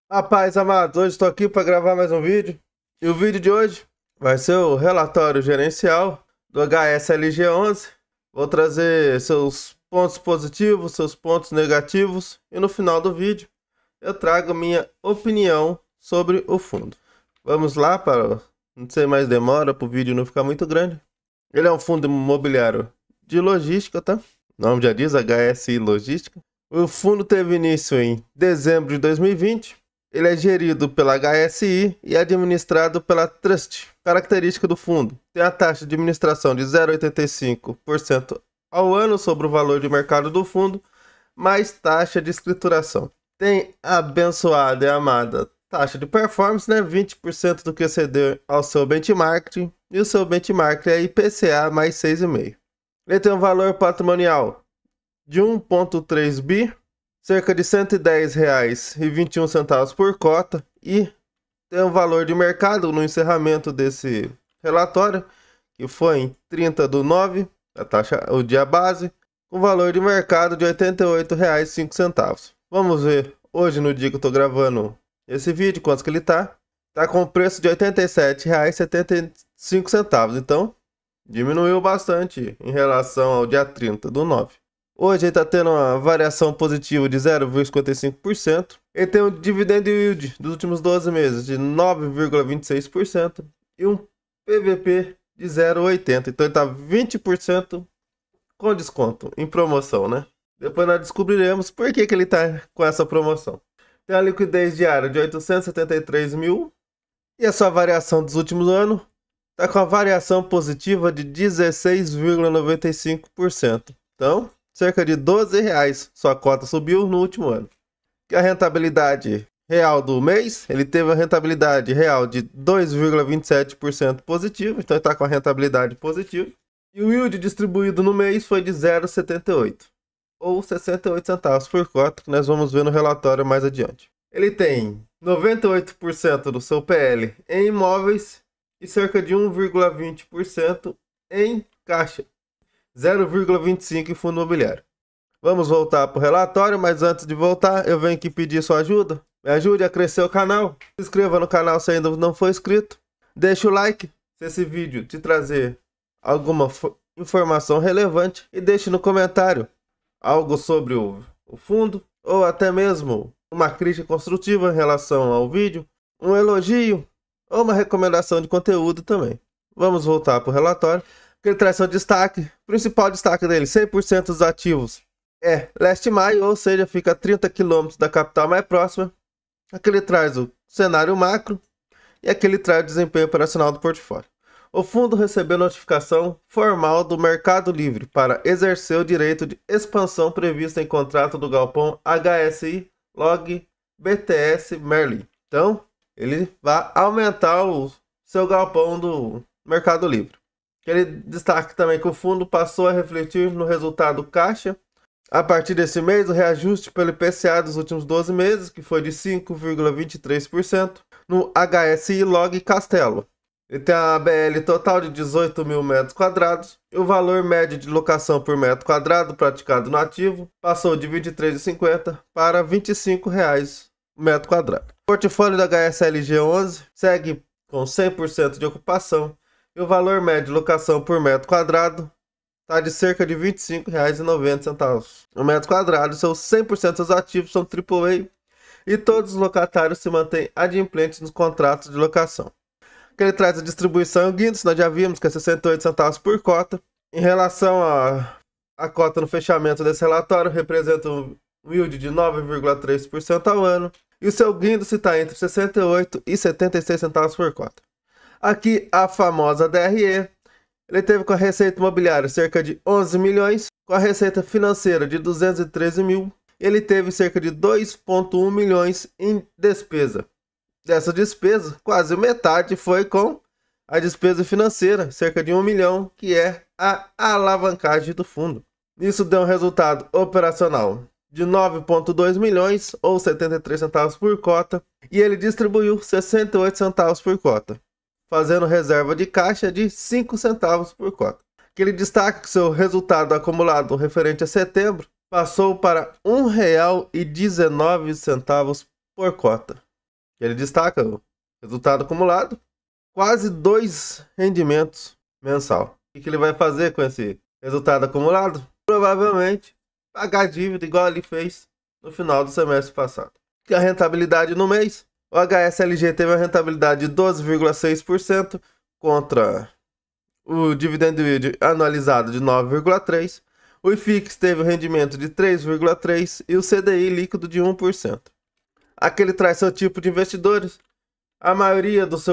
Rapaz, amados, hoje estou aqui para gravar mais um vídeo. E o vídeo de hoje vai ser o relatório gerencial do HSLG11. Vou trazer seus pontos positivos, seus pontos negativos e no final do vídeo eu trago minha opinião sobre o fundo. Vamos lá para não ser mais demora, para o vídeo não ficar muito grande. Ele é um fundo imobiliário de logística, tá? O nome já diz, HSI Logística. O fundo teve início em dezembro de 2020. Ele é gerido pela HSI e administrado pela Trust. Característica do fundo: tem a taxa de administração de 0,85% ao ano sobre o valor de mercado do fundo, mais taxa de escrituração. Tem a abençoada e amada taxa de performance, né? 20% do que exceder ao seu benchmark, e o seu benchmark é IPCA mais 6,5%. Ele tem um valor patrimonial de 1,3 bi, cerca de R$ 110,21 por cota, e tem um valor de mercado no encerramento desse relatório, que foi em 30/9, a taxa, o dia base, com valor de mercado de R$ 88,05. Vamos ver hoje, no dia que eu estou gravando esse vídeo, quanto que ele está. Está com preço de R$ 87,75, então diminuiu bastante em relação ao dia 30/9. Hoje ele está tendo uma variação positiva de 0,55%. Ele tem um dividend yield dos últimos 12 meses de 9,26% e um PVP de 0,80%. Então ele está 20% com desconto, em promoção, né? Depois nós descobriremos por que ele está com essa promoção. Tem a liquidez diária de 873 mil e a sua variação dos últimos anos está com a variação positiva de 16,95%. Então, cerca de R$12 sua cota subiu no último ano. A rentabilidade real do mês, ele teve a rentabilidade real de 2,27% positivo, então ele está com a rentabilidade positiva. E o yield distribuído no mês foi de 0,78, ou 68 centavos por cota, que nós vamos ver no relatório mais adiante. Ele tem 98% do seu PL em imóveis e cerca de 1,20% em caixa. 0,25 em fundo imobiliário. Vamos voltar para o relatório, mas antes de voltar, eu venho aqui pedir sua ajuda. Me ajude a crescer o canal. Se inscreva no canal se ainda não for inscrito. Deixa o like se esse vídeo te trazer alguma informação relevante. E deixe no comentário algo sobre o fundo, ou até mesmo uma crítica construtiva em relação ao vídeo, um elogio ou uma recomendação de conteúdo também. Vamos voltar para o relatório. Ele traz seu destaque, o principal destaque dele: 100% dos ativos é leste mile, ou seja, fica a 30 km da capital mais próxima. Aqui ele traz o cenário macro e aqui ele traz o desempenho operacional do portfólio. O fundo recebeu notificação formal do Mercado Livre para exercer o direito de expansão previsto em contrato do galpão HSI Log BTS Merlin. Então, ele vai aumentar o seu galpão do Mercado Livre. Ele destaca também que o fundo passou a refletir no resultado caixa a partir desse mês o reajuste pelo IPCA dos últimos 12 meses, que foi de 5,23% no HSI Log Castelo. Ele tem a BL total de 18 mil metros quadrados e o valor médio de locação por metro quadrado praticado no ativo passou de R$ 23,50 para R$ 25,00 o metro quadrado. O portfólio da HSLG11 segue com 100% de ocupação e o valor médio de locação por metro quadrado está de cerca de R$ 25,90 o metro quadrado. Seus 100% dos ativos são AAA e todos os locatários se mantêm adimplentes nos contratos de locação. Ele traz a distribuição guindas, nós já vimos que é 68 centavos por cota. Em relação à cota no fechamento desse relatório, representa um yield de 9,3% ao ano. E o seu guindas está entre 68 e 76 centavos por cota. Aqui a famosa DRE, ele teve com a receita imobiliária cerca de 11 milhões, com a receita financeira de 213 mil, ele teve cerca de 2,1 milhões em despesa. Dessa despesa, quase metade foi com a despesa financeira, cerca de 1 milhão, que é a alavancagem do fundo. Isso deu um resultado operacional de 9,2 milhões, ou 73 centavos por cota, e ele distribuiu 68 centavos por cota, fazendo reserva de caixa de 5 centavos por cota. Ele destaca que seu resultado acumulado referente a setembro passou para R$ 1,19 por cota. Ele destaca o resultado acumulado, quase 2 rendimentos mensal. O que ele vai fazer com esse resultado acumulado? Provavelmente pagar dívida igual ele fez no final do semestre passado. Que a rentabilidade no mês, o HSLG teve uma rentabilidade de 12,6% contra o dividend yield anualizado de 9,3%. O IFIX teve um rendimento de 3,3% e o CDI líquido de 1%. Aqui ele traz seu tipo de investidores. A maioria das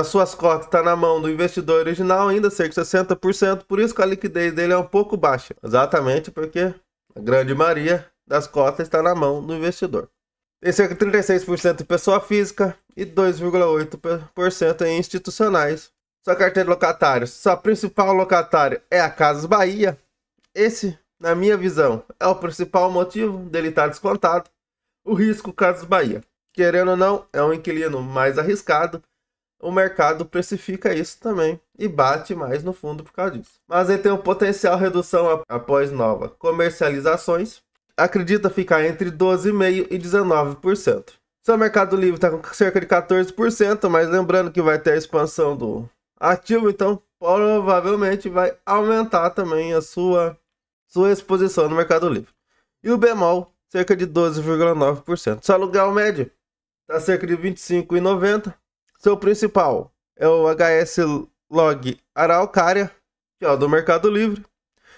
suas cotas está na mão do investidor original, ainda cerca de 60%, por isso que a liquidez dele é um pouco baixa. Exatamente porque a grande maioria das cotas está na mão do investidor. Tem cerca de 36% em pessoa física e 2,8% em institucionais. Sua carteira de locatários, sua principal locatária é a Casas Bahia. Esse, na minha visão, é o principal motivo dele estar descontado. O risco Casas Bahia. Querendo ou não, é um inquilino mais arriscado. O mercado precifica isso também e bate mais no fundo por causa disso. Mas ele tem um potencial redução após novas comercializações. Acredita ficar entre 12,5% e 19%. Seu Mercado Livre está com cerca de 14%, mas lembrando que vai ter a expansão do ativo, então provavelmente vai aumentar também a sua exposição no Mercado Livre. E o bemol, cerca de 12,9%. Seu aluguel médio está cerca de R$ 25,90. Seu principal é o HS Log Araucária, que é o do Mercado Livre,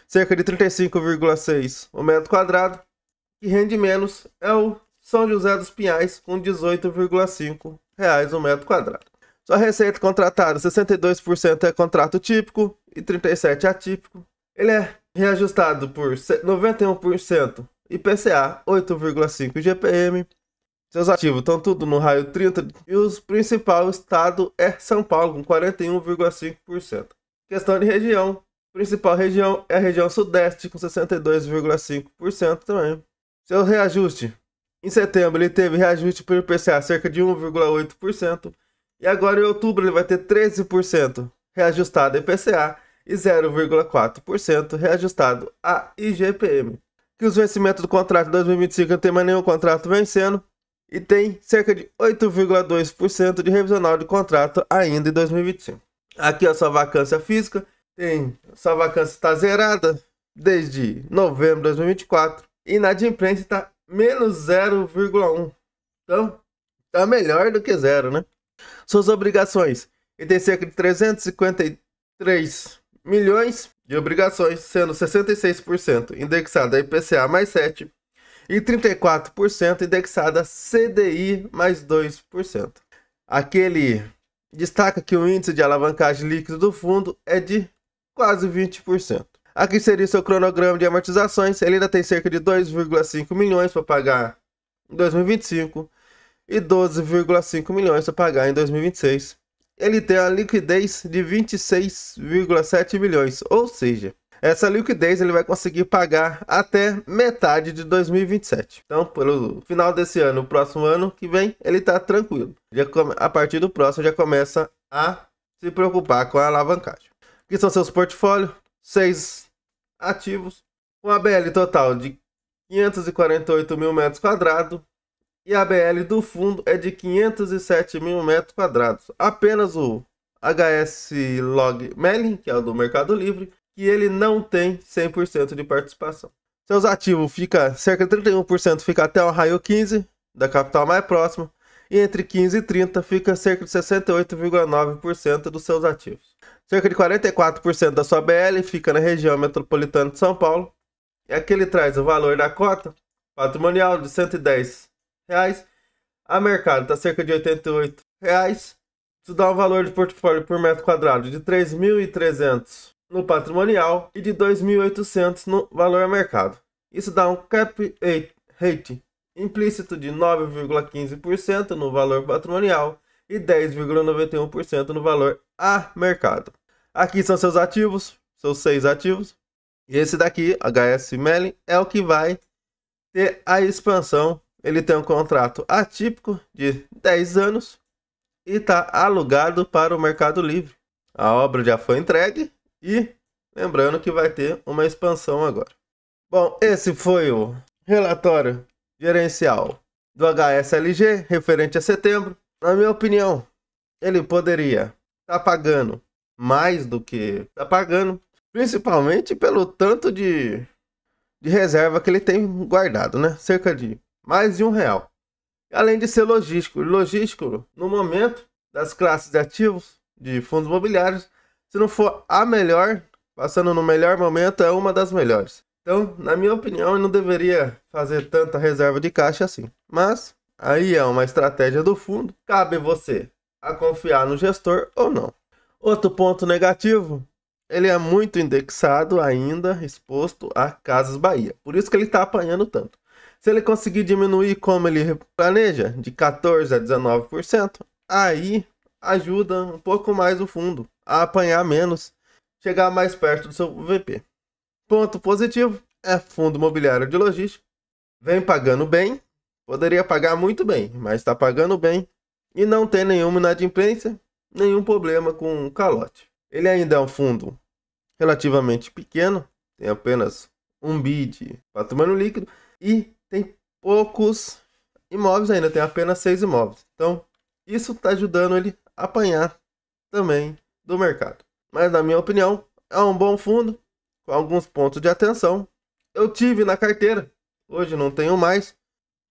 cerca de 35,6 o metro quadrado. E rende menos é o São José dos Pinhais, com R$ 18,5 o metro quadrado. Sua receita contratada, 62% é contrato típico e 37% atípico. Ele é reajustado por 91% IPCA, 8,5 GPM. Seus ativos estão tudo no raio 30 e o principal estado é São Paulo, com 41,5%. Questão de região, a principal região é a região sudeste, com 62,5% também. Seu reajuste, em setembro ele teve reajuste por IPCA cerca de 1,8%. E agora em outubro ele vai ter 13% reajustado a IPCA e 0,4% reajustado a IGPM. Que os vencimentos do contrato de 2025 não tem mais nenhum contrato vencendo. E tem cerca de 8,2% de revisional de contrato ainda em 2025. Aqui a sua vacância física. Sua vacância está zerada desde novembro de 2024. E inadimplência está menos 0,1. Então, está melhor do que zero, né? Suas obrigações. Ele tem cerca de 353 milhões de obrigações, sendo 66% indexada a IPCA mais 7%. E 34% indexada a CDI mais 2%. Aqui ele destaca que o índice de alavancagem líquido do fundo é de quase 20%. Aqui seria seu cronograma de amortizações. Ele ainda tem cerca de 2,5 milhões para pagar em 2025 e 12,5 milhões para pagar em 2026. Ele tem a liquidez de 26,7 milhões, ou seja, essa liquidez ele vai conseguir pagar até metade de 2027. Então, pelo final desse ano, o próximo ano que vem, ele está tranquilo. A partir do próximo, já começa a se preocupar com a alavancagem. Aqui são seus portfólios, 6 ativos, com a BL total de 548 mil metros quadrados. E a BL do fundo é de 507 mil metros quadrados. Apenas o HS Log Melin, que é o do Mercado Livre, que ele não tem 100% de participação. Seus ativos fica cerca de 31% fica até o raio 15 da capital mais próxima, e entre 15 e 30 fica cerca de 68,9% dos seus ativos. Cerca de 44% da sua BL fica na região metropolitana de São Paulo. E aqui ele traz o valor da cota patrimonial de R$ 110. A mercado está cerca de R$ 88. Isso dá um valor de portfólio por metro quadrado de 3.300 no patrimonial e de 2.800 no valor a mercado. Isso dá um cap rate implícito de 9,15% no valor patrimonial e 10,91% no valor a mercado. Aqui são seus ativos, seus 6 ativos. E esse daqui, HS Melin, é o que vai ter a expansão. Ele tem um contrato atípico de 10 anos e está alugado para o Mercado Livre. A obra já foi entregue e lembrando que vai ter uma expansão agora. Bom, esse foi o relatório gerencial do HSLG referente a setembro. Na minha opinião, ele poderia estar pagando mais do que está pagando, principalmente pelo tanto de reserva que ele tem guardado, né? Cerca de mais de R$1. Além de ser logístico. Logístico, no momento das classes de ativos de fundos imobiliários, se não for a melhor, passando no melhor momento, é uma das melhores. Então, na minha opinião, ele não deveria fazer tanta reserva de caixa assim. Mas, aí é uma estratégia do fundo. Cabe você a confiar no gestor ou não. Outro ponto negativo, ele é muito indexado ainda, exposto a Casas Bahia. Por isso que ele está apanhando tanto. Se ele conseguir diminuir como ele planeja, de 14% a 19%, aí ajuda um pouco mais o fundo a apanhar menos, chegar mais perto do seu VP. Ponto positivo é fundo imobiliário de logística. Vem pagando bem, poderia pagar muito bem, mas está pagando bem e não tem nenhuma inadimplência, nenhum problema com calote. Ele ainda é um fundo relativamente pequeno, tem apenas 1 bi de patrimônio líquido e tem poucos imóveis ainda, tem apenas 6 imóveis. Então, isso está ajudando ele a apanhar também do mercado. Mas, na minha opinião, é um bom fundo, com alguns pontos de atenção. Eu tive na carteira, hoje não tenho mais.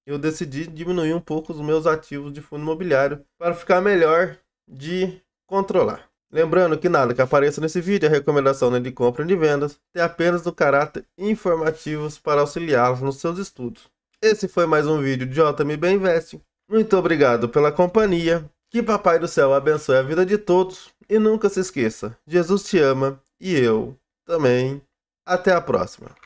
Eu decidi diminuir um pouco os meus ativos de fundo imobiliário para ficar melhor de controlar. Lembrando que nada que apareça nesse vídeo é recomendação nem de compra nem de vendas, tem apenas do caráter informativos para auxiliá-los nos seus estudos. Esse foi mais um vídeo de JMB Invest. Muito obrigado pela companhia, que Papai do Céu abençoe a vida de todos e nunca se esqueça, Jesus te ama e eu também. Até a próxima.